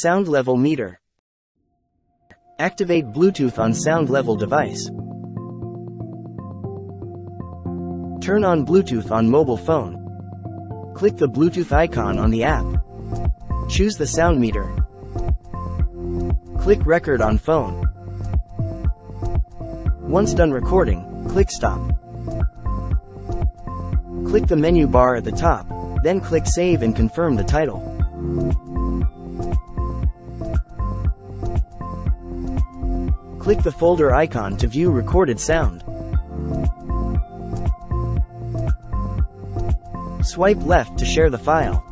Sound level meter. Activate Bluetooth on sound level device. Turn on Bluetooth on mobile phone. Click the Bluetooth icon on the app. Choose the sound meter. Click Record on phone. Once done recording, click Stop. Click the menu bar at the top, then click Save and confirm the title. Click the folder icon to view recorded sound. Swipe left to share the file.